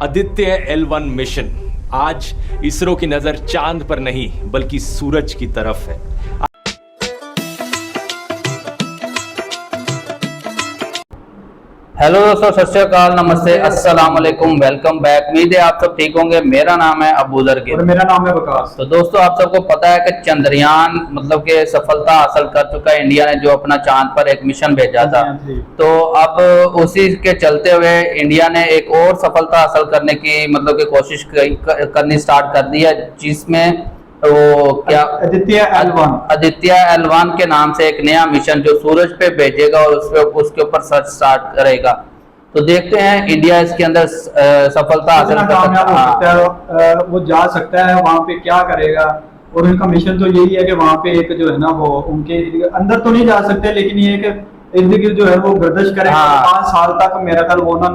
Aditya L1 mission. आज इसरो की नजर चांद पर नहीं बल्कि सूरज की तरफ है। हेलो दोस्तों, सत श्री अकाल, नमस्ते, अस्सलाम वालेकुम, वेलकम बैक। उम्मीद है आप सब ठीक होंगे। मेरा नाम है अबूदर गिल और मेरा नाम है वकास। तो दोस्तों, आप सबको पता है कि चंद्रयान मतलब कि सफलता हासिल कर चुका है। इंडिया ने जो अपना चांद पर एक मिशन भेजा था, तो अब उसी के चलते हुए इंडिया ने एक और सफलता हासिल करने की मतलब कि कोशिश करनी स्टार्ट कर दी है, जिसमें वो क्या आदित्य L1 के नाम से एक नया मिशन जो सूरज पे भेजेगा और उसके ऊपर सर्च स्टार्ट करेगा। तो देखते हैं इंडिया इसके अंदर सफलता हासिल कर सकता है, वो जा सकता है वहाँ पे, क्या करेगा। और उनका मिशन तो यही है कि वहाँ पे एक जो है ना, वो उनके अंदर तो नहीं जा सकते, लेकिन ये एक इर्द गिर्द जो है वो गर्दिश करेगा। 5 साल तक मेरा ख्याल वो ना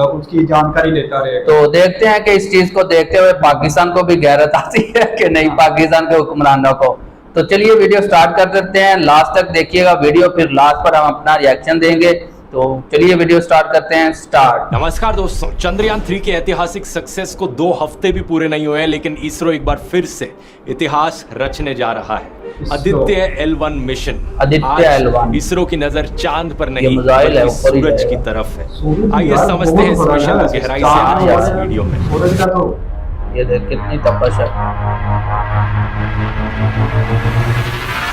उसकी जानकारी लेता रहेगा। तो देखते हैं कि इस चीज को देखते हुए पाकिस्तान को भी गैरत आती है कि नहीं, पाकिस्तान के हुक्मरानों को। तो चलिए वीडियो स्टार्ट कर देते हैं, लास्ट तक देखिएगा वीडियो, फिर लास्ट पर हम अपना रिएक्शन देंगे। तो चलिए वीडियो स्टार्ट करते हैं। स्टार्ट। नमस्कार दोस्तों, चंद्रयान 3 के ऐतिहासिक सक्सेस को 2 हफ्ते भी पूरे नहीं हुए, लेकिन इसरो एक बार फिर से इतिहास रचने जा रहा है। Aditya L1 mission. Aditya L1 ISRO की नजर चांद पर नहीं बल्कि सूरज की तरफ है। आइए समझते हैं इस मिशन को गहराई से आज इस वीडियो में। सूरज का तो ये देख कितनी तपश है,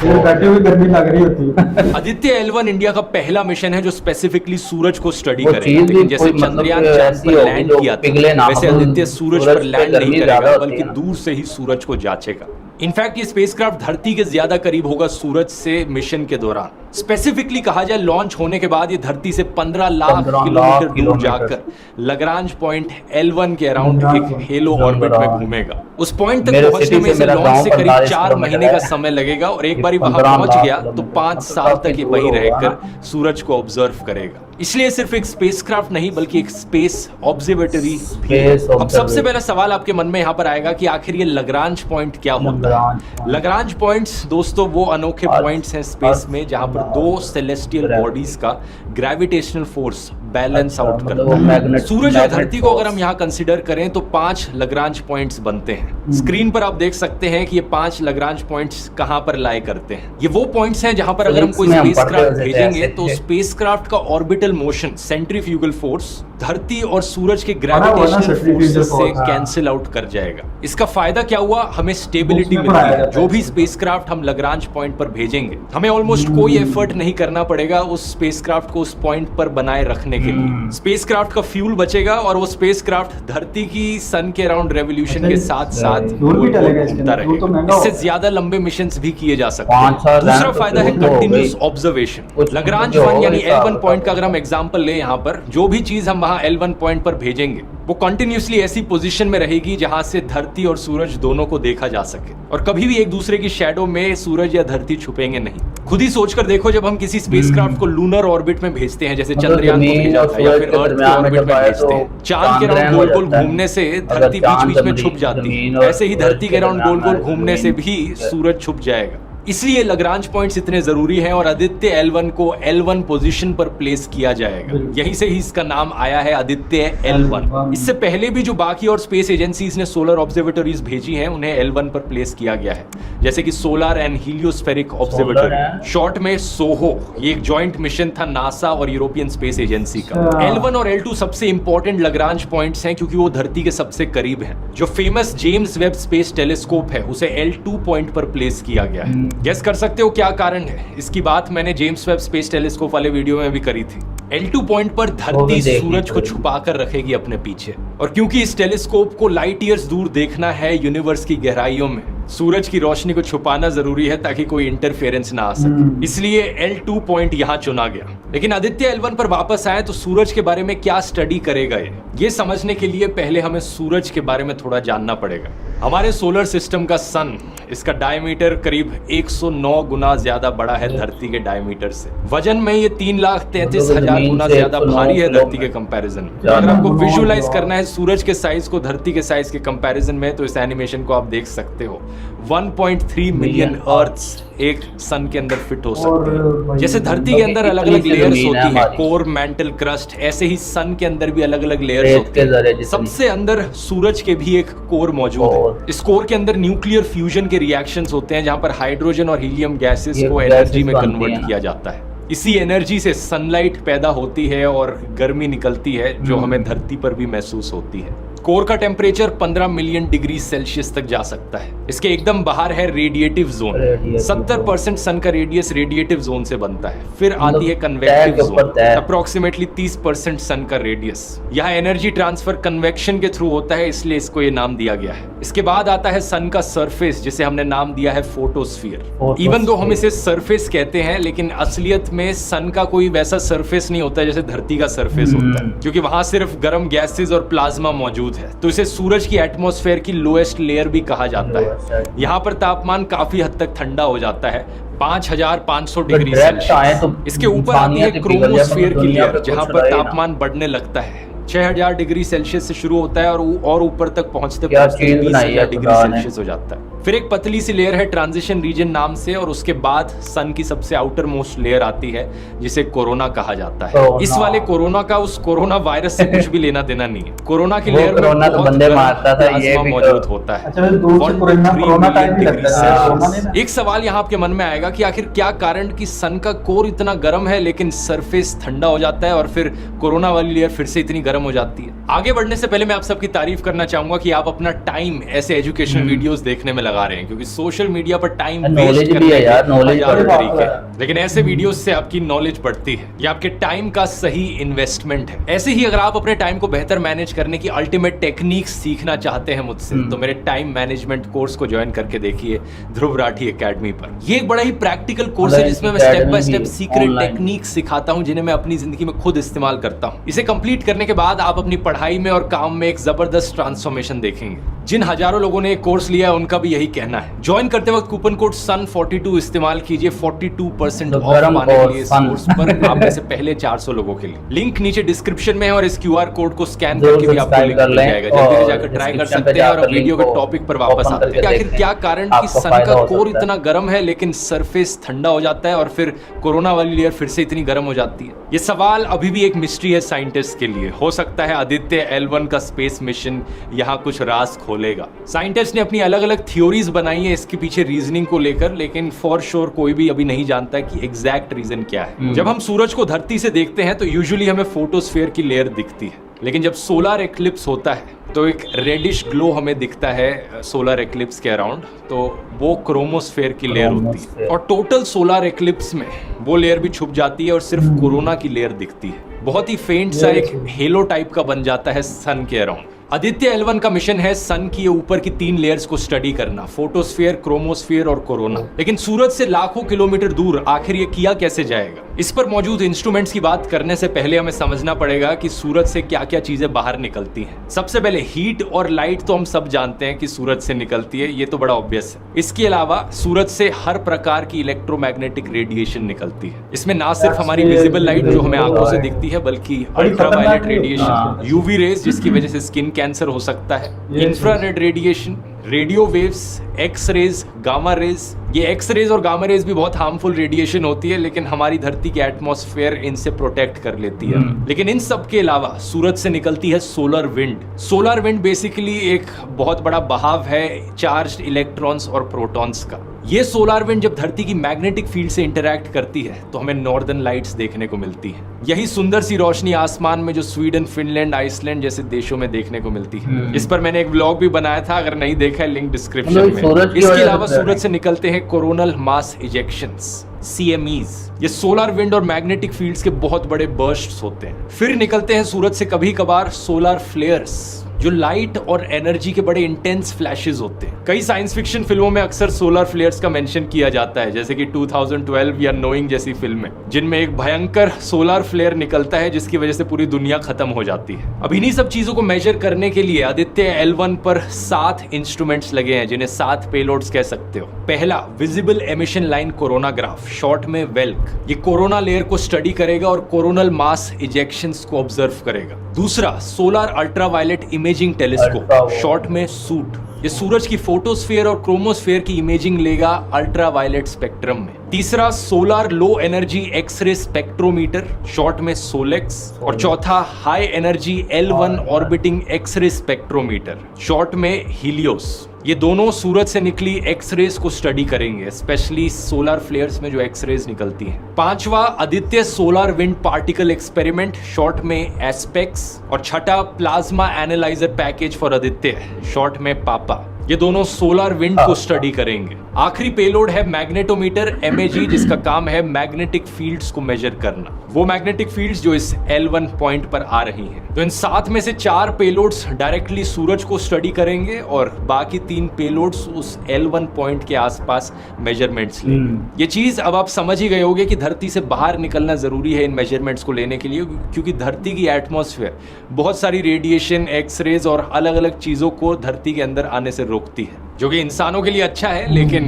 बैठे हुए गर्मी लग रही होती है। आदित्य L1 इंडिया का पहला मिशन है जो स्पेसिफिकली सूरज को स्टडी वो करेगा। लेकिन जैसे चंद्रयान चांद पर लैंड किया था, वैसे आदित्य सूरज पर लैंड नहीं करेगा, बल्कि दूर से ही सूरज को जांचेगा। इनफैक्ट ये स्पेसक्राफ्ट धरती के ज्यादा करीब होगा सूरज से मिशन के दौरान। स्पेसिफिकली कहा जाए, लॉन्च होने के बाद ये धरती से 15 लाख किलोमीटर दूर जाकर लगरांज पॉइंट L1 के अराउंड एक हेलो ऑर्बिट में घूमेगा। उस पॉइंट तक पहुंचने में इसे लॉन्च से करीब 4 महीने का समय लगेगा, और एक बार वहां पहुंच गया तो 5 साल तक ये वहीं रहकर सूरज को ऑब्जर्व करेगा। इसलिए सिर्फ एक स्पेसक्राफ्ट नहीं बल्कि एक स्पेस ऑब्जर्वेटरी भी है। अब सबसे पहला सवाल आपके मन में यहाँ पर आएगा कि आखिर ये लगरांज पॉइंट क्या होता है। लगरांज पॉइंट्स दोस्तों वो अनोखे पॉइंट्स हैं स्पेस में जहां पर 2 सेलेस्टियल बॉडीज का ग्रेविटेशनल फोर्स बैलेंस आउट करता है। सूरज और धरती को अगर हम यहाँ कंसीडर करें तो 5 लगरांज पॉइंट्स बनते हैं। स्क्रीन पर आप देख सकते हैं कि ये 5 लगरांज पॉइंट्स कहां पर लाए करते हैं। ये वो पॉइंट्स हैं जहां पर अगर हम कोई स्पेसक्राफ्ट भेजेंगे तो स्पेसक्राफ्ट का ऑर्बिटल मोशन, सेंट्रीफ्यूगल फोर्स धरती और सूरज के ग्रेविटेशनल फोर्सेस से कैंसिल आउट कर जाएगा। इसका फायदा क्या हुआ, हमें स्टेबिलिटी मिलती है। जो भी स्पेसक्राफ्ट हम लगरांज पॉइंट पर भेजेंगे, हमें ऑलमोस्ट कोई एफर्ट नहीं करना पड़ेगा उस स्पेसक्राफ्ट को उस पॉइंट पर बनाए रखने के लिए। स्पेसक्राफ्ट का फ्यूल बचेगा और वो स्पेसक्राफ्ट धरती की सन के अराउंड रेवोल्यूशन के साथ साथ घूमता रहेगा। इससे ज्यादा लंबे मिशंस भी किए जा सकते हैं। दूसरा फायदा है कंटिन्यूअस ऑब्जर्वेशन। लगरांज 1 यानी L1 पॉइंट का अगर हम एग्जांपल ले, यहाँ पर जो भी चीज हम वहां L1 पॉइंट पर भेजेंगे वो कंटिन्यूअसली ऐसी पोजीशन में रहेगी जहां से धरती और सूरज दोनों को देखा जा सके, और कभी भी एक दूसरे की शैडो में सूरज या धरती छुपेंगे नहीं। खुद ही सोचकर देखो, जब हम किसी स्पेसक्राफ्ट को लूनर ऑर्बिट में भेजते हैं, जैसे चंद्रयान को भेजा था, या फिर अर्थ के ऑर्बिट में भेजते हैं, चांद के अराउंड गोल गोल घूमने से धरती बीच बीच में छुप जाती है। ऐसे ही धरती के अराउंड गोल गोल घूमने से भी सूरज छुप जाएगा। इसलिए लगरांज पॉइंट्स इतने जरूरी हैं और आदित्य L1 को L1 पोजीशन पर प्लेस किया जाएगा। यहीं से ही इसका नाम आया है आदित्य L1। इससे पहले भी जो बाकी और स्पेस एजेंसीज ने सोलर ऑब्जर्वेटरीज भेजी हैं, उन्हें L1 पर प्लेस किया गया है, जैसे कि सोलर एंड हीलियोस्फेरिक ऑब्जर्वेटरी, शॉर्ट में सोहो। ये एक जॉइंट मिशन था नासा और यूरोपियन स्पेस एजेंसी का। L1 और L2 सबसे इंपॉर्टेंट लगरांज पॉइंट्स हैं क्योंकि वो धरती के सबसे करीब हैं। जो famous James Webb space telescope है, उसे L2 पॉइंट पर प्लेस किया गया है। गेस कर सकते हो क्या कारण है? इसकी बात मैंने जेम्स वेब स्पेस टेलीस्कोप वाले वीडियो में भी करी थी। L2 पॉइंट पर धरती सूरज को छुपा कर रखेगी अपने पीछे, और क्योंकि इस टेलीस्कोप को लाइट ईयर्स दूर देखना है यूनिवर्स की गहराइयों में, सूरज की रोशनी को छुपाना जरूरी है ताकि कोई इंटरफेरेंस ना आ सके। इसलिए L2 पॉइंट यहाँ चुना गया। लेकिन आदित्य L1 पर वापस आए तो सूरज के बारे में क्या स्टडी करेगा ये समझने के लिए पहले हमें सूरज के बारे में थोड़ा जानना पड़ेगा। हमारे सोलर सिस्टम का सन, इसका डायमीटर करीब 109 गुना ज्यादा बड़ा है धरती के डायमीटर से। वजन में ये 3,33,000 गुना ज्यादा भारी है धरती के कंपैरिजन में। अगर आपको विजुअलाइज करना है सूरज के साइज को धरती के साइज के कंपैरिजन में, तो इस एनिमेशन को आप देख सकते हो। 1.3 मिलियन अर्थ्स एक सन के अंदर फिट हो सकती है। और जैसे धरती के अंदर अलग अलग इतनी सी लेयर्स जमीन है होती है, हमारी। कोर, मेंटल, क्रस्ट, ऐसे ही सन के अंदर भी अलग अलग लेयर्स रेत होती के जरे है। जितनी। सबसे अंदर सूरज के भी एक कोर मौजूद है। कोर। इस कोर के अंदर न्यूक्लियर फ्यूजन के रिएक्शंस होते हैं, जहां पर हाइड्रोजन और हीलियम गैसेस ये को gases एनर्जी में बनती कन्वर्ट हैं। किया जाता है। इसी एनर्जी से सनलाइट पैदा होती है और गर्मी निकलती है, जो हमें धरती पर भी महसूस होती है। कोर का टेम्परेचर 15 मिलियन डिग्री सेल्सियस तक जा सकता है। इसके एकदम बाहर है रेडिएटिव जोन। Radiative 70% सन का रेडियस रेडिएटिव जोन से बनता है। फिर मतलब आती है तय कन्वेक्टिव के ऊपर जोन, तय। अप्रोक्सीमेटली 30% सन का रेडियस। यहाँ एनर्जी ट्रांसफर कन्वेक्शन के थ्रू होता है, इसलिए इसको ये नाम दिया गया है। इसके बाद आता है सन का सरफेस, जिसे हमने नाम दिया है फोटोस्फीयर। इवन दो हम इसे सरफेस कहते हैं, लेकिन असलियत में सन का कोई वैसा सरफेस नहीं होता जैसे धरती का सरफेस होता है, क्योंकि वहां सिर्फ गर्म गैसेस और प्लाज्मा मौजूद है। तो इसे सूरज की एटमॉस्फेयर की लोएस्ट लेयर भी कहा जाता है। यहाँ पर तापमान काफी हद तक ठंडा हो जाता है, 5500 डिग्री डायरेक्ट आए तो सेल्सियस। इसके ऊपर आती है इंसानियत ही पिघल जाए, क्रोमोस्फीयर की दुनिया लेयर, पे जहाँ कुछ पर रहे ना। तापमान बढ़ने लगता है। 6000 डिग्री सेल्सियस से शुरू होता है और ऊपर तक पहुंचते क्या पहुंचते चीज बनाई है 20,000 डिग्री खुदा ने। सेल्सियस हो जाता है। फिर एक पतली सी लेयर है ट्रांजिशन रीजन नाम से, और उसके बाद सन की सबसे आउटर मोस्ट लेयर आती है, जिसे कोरोना कहा जाता है। कोरोना। इस वाले कोरोना का उस कोरोना वायरस से कुछ भी लेना देना नहीं है। कोरोना की वो लेयर में कोरोना तो बहुत बंदे गर्म मारता था, ये प्लाज्मा भी मौजूद होता है। अच्छा, दूर से 1 to corona 3 corona type million he degree लगता है, सेल्सियस। कोरोना नहीं ना। एक सवाल यहाँ आपके मन में आएगा कि आखिर क्या कारण कि सन का कोर इतना गर्म है लेकिन सरफेस ठंडा हो जाता है और फिर कोरोना वाली लेयर फिर से इतनी गर्म हो जाती है। आगे बढ़ने से पहले मैं आप सबकी तारीफ करना चाहूंगा कि आप अपना टाइम ऐसे एजुकेशनल वीडियोस देखने में लगा रहे हैं, क्योंकि सोशल मीडिया पर टाइम Knowledge वेस्ट भी करने है यार, के knowledge हजारों बढ़ तरीके रहा हैं। लेकिन ऐसे वीडियोस से आपकी नॉलेज बढ़ती है। ये आपके टाइम का सही इन्वेस्टमेंट है। ऐसे ही अगर आप अपने टाइम को बेहतर मैनेज करने की अल्टीमेट टेक्निक्स सीखना चाहते हैं मुझसे, तो मेरे टाइम मैनेजमेंट कोर्स को ज्वाइन करके देखिए ध्रुव राठी एकेडमी पर। ये एक बड़ा ही प्रैक्टिकल कोर्स है, जिसमें मैं step by step secret techniques सिखाता हूं, जिन्हें मैं अपनी जिंदगी में खुद इस्तेमाल करता हूं। इसे कंप्लीट करने के बाद आप अपनी पढ़ाई में और काम में एक जबरदस्त ट्रांसफॉर्मेशन देखेंगे। जिन हजारों लोगों ने एक कोर्स लिया है, उनका भी यही कहना है। ज्वाइन करते वक्त कूपन कोड SUN42 इस्तेमाल कीजिए 42% ऑफ गरम पाने के और लिए इस fun। कोर्स पर। आप में से पहले 400 लोगों के लिए लिंक नीचे डिस्क्रिप्शन में है, और इस QR कोड को स्कैन जरूर करके भी आपको subscribe लिंक कर मिल लें जाएगा। जल्दी से और जाकर ट्राई कर description पे सकते हैं। और अब जाकर वीडियो link के को टॉपिक पर वापस open आते हैं करके कि आखिर देखें। क्या कारण कि आपको सन फायदा का हो कोर सकता है। इतना गर्म है लेकिन सरफेस ठंडा हो जाता है और फिर कोरोना वाली लेयर फिर से इतनी गर्म हो जाती है। ये सवाल अभी भी एक मिस्ट्री है साइंटिस्ट के लिए। हो सकता है आदित्य L1 का स्पेस मिशन यहाँ कुछ राज खोलेगा। साइंटिस्ट ने अपनी अलग अलग थ्योरीज बनाई है इसके पीछे रीजनिंग को लेकर, लेकिन फॉर श्योर कोई भी अभी नहीं जानता है कि एग्जैक्ट रीजन क्या है। जब हम सूरज को धरती से देखते हैं तो यूजुअली हमें फोटोस्फीयर की लेयर दिखती है, लेकिन जब सोलर एक्लिप्स होता है तो एक रेडिश ग्लो हमें दिखता है सोलर एक्लिप्स के अराउंड, तो वो क्रोमोस्फेयर की लेयर होती है। और टोटल सोलर एक्लिप्स में वो लेयर भी छुप जाती है और सिर्फ कोरोना की लेयर दिखती है। बहुत ही फेंट सा एक हेलो टाइप का बन जाता है सन के अराउंड। आदित्य L1 का मिशन है सन की ऊपर की 3 लेयर्स को स्टडी करना, फोटोस्फीयर, क्रोमोस्फीयर और कोरोना। लेकिन सूरज से लाखों किलोमीटर दूर आखिर ये किया कैसे जाएगा? इस पर मौजूद इंस्ट्रूमेंट्स की बात करने से पहले हमें समझना पड़ेगा कि सूरज से क्या क्या चीजें बाहर निकलती हैं। सबसे पहले हीट और लाइट तो हम सब जानते हैं कि सूरज से निकलती है, ये तो बड़ा ऑब्वियस है। इसके अलावा सूरज से हर प्रकार की इलेक्ट्रोमैग्नेटिक रेडिएशन निकलती है। इसमें ना सिर्फ हमारी विजिबल लाइट जो हमें आंखों से दिखती है, बल्कि अल्ट्रावायलेट रेडिएशन, यूवी रेज जिसकी वजह से स्किन कैंसर हो सकता है, infrared radiation, radio waves, X rays, gamma rays. ये एक्स रेज और गामा रेज भी बहुत हार्मफुल रेडिएशन होती है, लेकिन हमारी धरती की एटमॉस्फेयर इनसे प्रोटेक्ट कर लेती है। लेकिन इन सब के अलावा सूरज से निकलती है solar wind. Solar wind basically एक बहुत बड़ा बहाव है चार्ज्ड इलेक्ट्रॉन्स और प्रोटॉन्स का। ये सोलर विंड जब धरती की मैग्नेटिक फील्ड से इंटरैक्ट करती है तो हमें नॉर्दर्न लाइट्स देखने को मिलती है। यही सुंदर सी रोशनी आसमान में जो स्वीडन, फिनलैंड, आइसलैंड जैसे देशों में देखने को मिलती है। इस पर मैंने एक व्लॉग भी बनाया था, अगर नहीं देखा है लिंक डिस्क्रिप्शन में। इसके अलावा सूरज से निकलते हैं कोरोनल मास इजेक्शंस, CMEs। ये सोलर विंड और मैग्नेटिक फील्ड्स के बहुत बड़े बर्स्ट्स होते हैं। फिर निकलते हैं सूरज से कभी कभार सोलर फ्लेयर्स, जो लाइट और एनर्जी के बड़े इंटेंस फ्लैशेस होते हैं। कई साइंस फिक्शन फिल्मों में अक्सर सोलर फ्लेयर्स का मेंशन किया जाता है, जैसे कि 2012 या नोइंग जैसी फिल्में, जिनमें एक भयंकर सोलर फ्लेयर निकलता है जिसकी वजह से पूरी दुनिया खत्म हो जाती है। अब इन्हीं सब चीजों को मेजर करने के लिए आदित्य L1 पर 7 इंस्ट्रूमेंट्स लगे हैं, जिन्हें 7 पेलोड्स कह सकते हो। पहला, visible emission line coronagraph, short में वेल्क। ये कोरोना लेयर को स्टडी करेगा और कोरोनल मास इजेक्शंस को ऑब्जर्व करेगा। दूसरा, solar ultraviolet imaging telescope, short में सूट। ये सूरज की फोटोस्फीयर और क्रोमोस्फीयर की इमेजिंग लेगा अल्ट्रावायलेट स्पेक्ट्रम में। तीसरा solar low energy X ray spectrometer, short में सोलेक्स। और चौथा high energy L1 orbiting X ray spectrometer, short में हीलियोस। ये दोनों सूरज से निकली एक्सरेज को स्टडी करेंगे, स्पेशली सोलर फ्लेयर्स में जो एक्सरेज निकलती हैं। पांचवा Aditya solar wind particle experiment, short में एस्पेक्स। और छठा plasma analyser package for Aditya, short में पापा। ये दोनों सोलर विंड को स्टडी करेंगे। आखिरी पेलोड है मैग्नेटोमीटर MAG, जिसका काम है मैग्नेटिक फील्ड्स को मेजर करना, वो मैग्नेटिक फील्ड्स जो इस L1 पॉइंट पर आ रही हैं। तो इन 7 में से 4 पेलोड्स डायरेक्टली सूरज को स्टडी करेंगे और बाकी 3 पेलोड्स उस L1 पॉइंट के आसपास मेजरमेंट्स लेंगे। ये चीज अब आप समझ ही गए होंगे कि धरती से बाहर निकलना जरूरी है इन मेजरमेंट्स को लेने के लिए, क्योंकि धरती की एटमॉस्फेयर बहुत सारी रेडिएशन, एक्सरेज और अलग अलग चीजों को धरती के अंदर आने से रोकती है, जो कि इंसानों के लिए अच्छा है लेकिन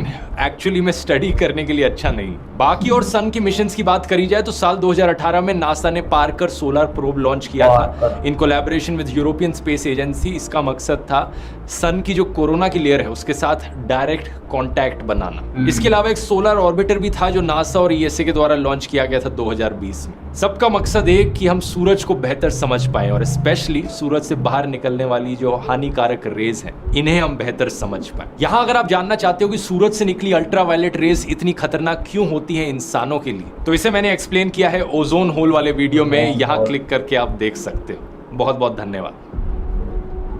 एक्चुअली में स्टडी करने के लिए अच्छा नहीं। बाकी और सन की मिशंस की बात करी जाए तो साल 2018 में नासा ने पार्कर सोलर प्रोब लॉन्च किया था in collaboration with European space agency. इसका मकसद था सन की जो कोरोना की लेयर है उसके साथ डायरेक्ट कांटेक्ट बनाना। इसके अलावा एक सोलर ऑर्बिटर भी था जो नासा और ESA के द्वारा लॉन्च किया गया था 2020 में। सबका मकसद एक कि हम सूरज को बेहतर समझ पाए और स्पेशली सूरज से बाहर निकलने वाली जो हानिकारक रेज हैं इन्हें हम बेहतर समझ पाए। यहाँ अगर आप जानना चाहते हो कि सूरज से निकली अल्ट्रावायलेट रेज इतनी खतरनाक क्यों होती है इंसानों के लिए, तो इसे मैंने एक्सप्लेन किया है ओजोन होल वाले वीडियो में, यहाँ क्लिक करके आप देख सकते हो। बहुत बहुत धन्यवाद।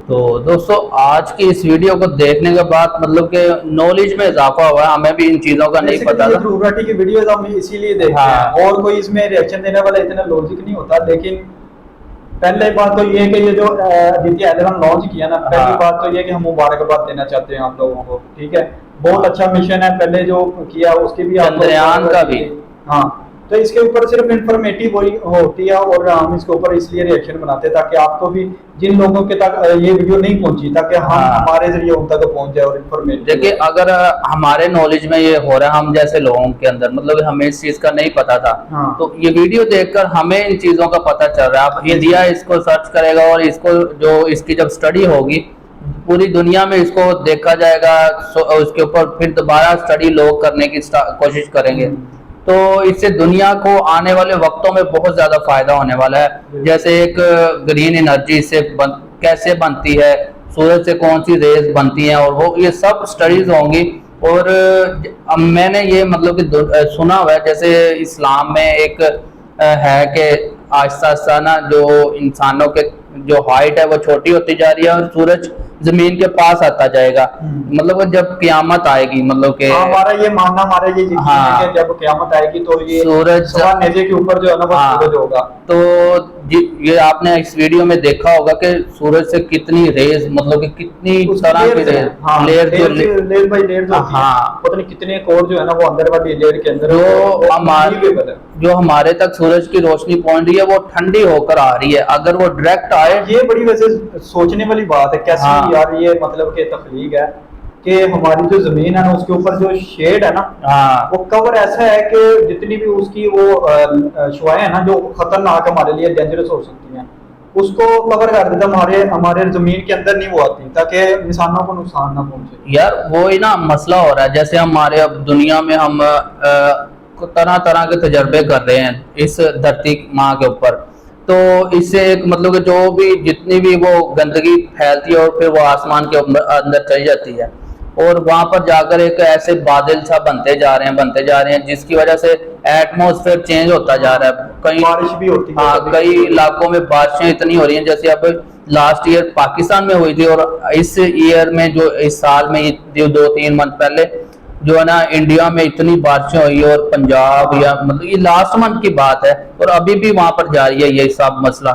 तो दोस्तों आज की इस वीडियो को देखने के बाद मतलब कि नॉलेज में इजाफा हुआ, हमें भी इन चीजों का नहीं पता था। ध्रुवराठी की वीडियोस हम इसीलिए देखते हैं, और कोई इसमें रिएक्शन देने वाला इतना लॉजिक नहीं होता। लेकिन पहले बात तो ये है कि ये जो आदित्य L1 लॉन्च किया ना, पहली बात तो ये है कि हम मुबारकबाद देना चाहते हैं आप लोगों को, ठीक है। बहुत अच्छा मिशन है, पहले जो किया उसकी भी, चंद्रयान का भी। हाँ, तो इसके ऊपर सिर्फ इंफॉर्मेटिव होती है और हम इसके ऊपर इसलिए रिएक्शन बनाते हैं ताकि आपको भी, जिन लोगों के तक ये वीडियो नहीं पहुंची, ताकि हम हमारे जरिए उन तक पहुंच जाए और इंफॉर्मेटिव। देखिए अगर हमारे नॉलेज में ये हो रहा है, हम जैसे लोगों के अंदर मतलब हमें इस चीज का नहीं पता था, तो ये वीडियो देखकर हमें इन चीजों का पता चल रहा है। अब इंडिया इसको सर्च करेगा और इसको जो इसकी जब स्टडी होगी पूरी दुनिया में इसको देखा जाएगा, उसके ऊपर फिर दोबारा स्टडी लोग करने की कोशिश करेंगे। तो इससे दुनिया को आने वाले वक्तों में बहुत ज्यादा फायदा होने वाला है। जैसे एक ग्रीन एनर्जी से कैसे बनती है, सूरज से कौन सी रेज बनती हैं, और वो ये सब स्टडीज होंगी। और मैंने ये मतलब कि सुना हुआ है, जैसे इस्लाम में एक है कि आहिस्ता आहिस्ता ना जो इंसानों के जो हाइट है वो छोटी होती जा रही है और सूरज जमीन के पास आता जाएगा। मतलब जब क़यामत आएगी, मतलब कि हमारा ये मानना, हमारा ये यकीन है कि जब क़यामत आएगी तो ये सूरज नेज़े के ऊपर जो है ना वो सूरज होगा। तो ये आपने इस वीडियो में देखा होगा कि सूरज से कितनी रेज, मतलब कि कितनी तरह की रेज, लेयर बाय लेयर पता नहीं कितने कोर जो है ना वो अंदर वाली लेयर के अंदर जो हमारे तक सूरज की रोशनी पहुंच रही है वो ठंडी होकर आ रही है। अगर वो डायरेक्ट आए, ये बड़ी वैसे सोचने वाली बात है कैसे यार, ये मतलब के तख्लीक है कि हमारी जो जमीन है ना उसके ऊपर जो शेड है ना वो कवर ऐसा है कि जितनी भी उसकी वो शुआएं है ना जो खतरनाक हमारे लिए डेंजरस हो सकती हैं, उसको कवर कर देता, हमारे जमीन के अंदर नहीं वो आती ताकि इंसानों को नुकसान ना पहुंचे। यार वो ही ना मसला हो रहा है। जैसे हमारे अब दुनिया में हम तरह तरह के तजर्बे कर रहे हैं इस धरती माँ के ऊपर, तो इससे एक मतलब कि जो भी जितनी भी वो गंदगी फैलती है और फिर वो आसमान के अंदर चली जाती है और वहां पर जाकर एक ऐसे बादल सा बनते जा रहे हैं जिसकी वजह से एटमॉस्फेयर चेंज होता जा रहा है। कहीं बारिश भी होती है, कई इलाकों में बारिशें इतनी हो रही हैं, जैसे अब लास्ट ईयर पाकिस्तान में हुई थी और इस ईयर में जो इस साल में 2-3 मंथ पहले जो है ना इंडिया में इतनी बारिशें हुई और पंजाब या मतलब ये लास्ट मंथ की बात है और अभी भी वहां पर जारी है ये सब मसला।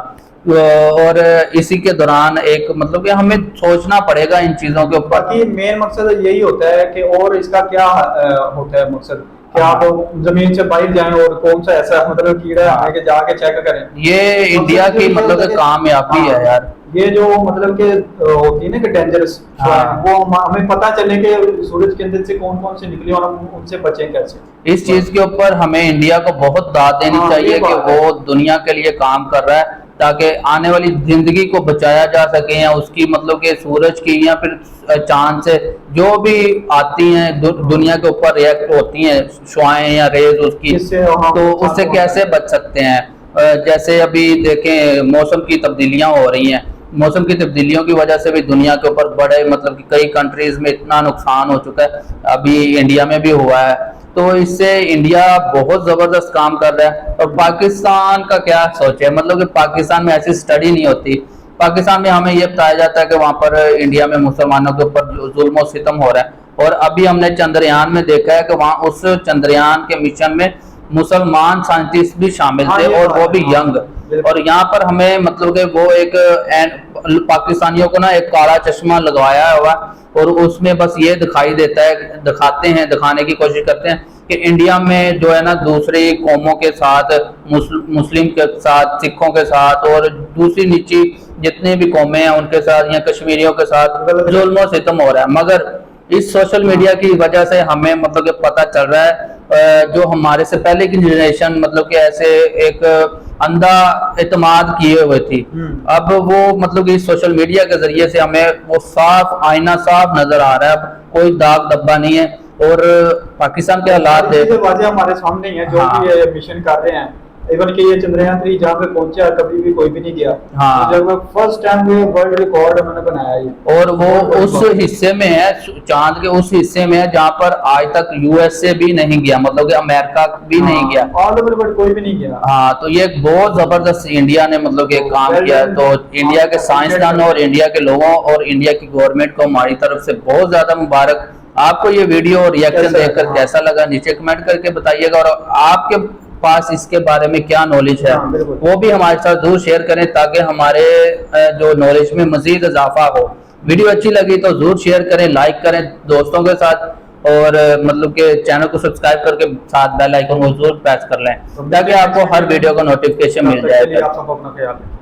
और इसी के दौरान एक मतलब कि हमें सोचना पड़ेगा इन चीजों के ऊपर। बाकी मेन मकसद यही होता है कि और इसका क्या होता है मकसद कि आप जमीन से बाहर जाएं और कौन सा ऐसा मतलब कीड़ा है कि जाके चेक करें। ये इंडिया की मतलब कामयाबी है यार। ये जो मतलब के होती है ना कि डेंजरस, वो हमें पता चले कि सूरज के अंदर से कौन कौन से निकले और हम उनसे बचें कैसे। इस चीज के ऊपर हमें इंडिया को बहुत दाद देनी चाहिए कि वो दुनिया के लिए काम कर रहा है ताकि आने वाली जिंदगी को बचाया जा सके, या उसकी मतलब कि सूरज की या फिर चांद से जो भी आती हैं दुनिया के ऊपर रिएक्ट होती हैं शुआएं या रेज उसकी, तो उससे कैसे बच सकते हैं। जैसे अभी देखें मौसम की तब्दीलियां हो रही हैं, मौसम की तब्दीलियों की वजह से भी दुनिया के ऊपर बड़े मतलब कि कई कंट्रीज में इतना नुकसान हो चुका है, अभी इंडिया में भी हुआ है। तो इससे इंडिया बहुत ज़बरदस्त काम कर रहा है। और पाकिस्तान का क्या सोचे, मतलब कि पाकिस्तान में ऐसी स्टडी नहीं होती। पाकिस्तान में हमें ये बताया जाता है कि वहाँ पर इंडिया में मुसलमानों के ऊपर जुल्म और सितम हो रहा है, और अभी हमने चंद्रयान में देखा है कि वहाँ उस चंद्रयान के मिशन में मुसलमान साइंटिस्ट भी शामिल थे, और वो भी यंग। और यहाँ पर हमें मतलब कि वो एक पाकिस्तानियों को ना एक काला चश्मा लगवाया हुआ, और उसमें बस ये दिखाई देता है, दिखाने की कोशिश करते हैं कि इंडिया में जो है ना दूसरी कौमों के साथ, मुस्लिम के साथ, सिखों के साथ और दूसरी नीची जितनी भी कौमें हैं उनके साथ, या कश्मीरियों के साथ जुल्म और सितम हो रहा है। मगर इस सोशल मीडिया की वजह से हमें मतलब कि पता चल रहा है, जो हमारे से पहले की जनरेशन मतलब कि ऐसे एक अंधा एतमाद किए हुए थी, अब वो मतलब कि सोशल मीडिया के जरिए से हमें वो साफ आईना साफ नजर आ रहा है, अब कोई दाग धब्बा नहीं है। और पाकिस्तान के हालात हमारे सामने ही है जो भी ये मिशन कर रहे हैं, इवन कि ये चंद्रयान 3 जहाँ पे पहुंचा कभी भी कोई भी नहीं गया। हाँ। जब फर्स्ट टाइम ये वर्ल्ड रिकॉर्ड मैंने बनाया ये, और वो उस हिस्से में है, चांद के उस हिस्से में है जहाँ पर आज तक यूएसए भी नहीं गया, मतलब कि अमेरिका भी नहीं गया, ऑल ओवर वर्ल्ड कोई भी नहीं गया। हाँ, तो ये बहुत जबरदस्त इंडिया ने मतलब कि काम किया है। तो इंडिया के साइंसदान और इंडिया के लोगों और इंडिया की गवर्नमेंट को हमारी तरफ से बहुत ज्यादा मुबारक। आपको ये वीडियो रिएक्शन देखकर कैसा लगा नीचे कमेंट करके बताइएगा, और आपके पास इसके बारे में क्या नॉलेज है वो भी हमारे साथ जरूर शेयर करें, ताकि हमारे जो नॉलेज में मजीद इजाफा हो। वीडियो अच्छी लगी तो जरूर शेयर करें, लाइक करें दोस्तों के साथ, और मतलब के चैनल को सब्सक्राइब करके साथ बेल आइकन को जरूर प्रेस कर लें, ताकि आपको हर वीडियो का नोटिफिकेशन मिल जाए।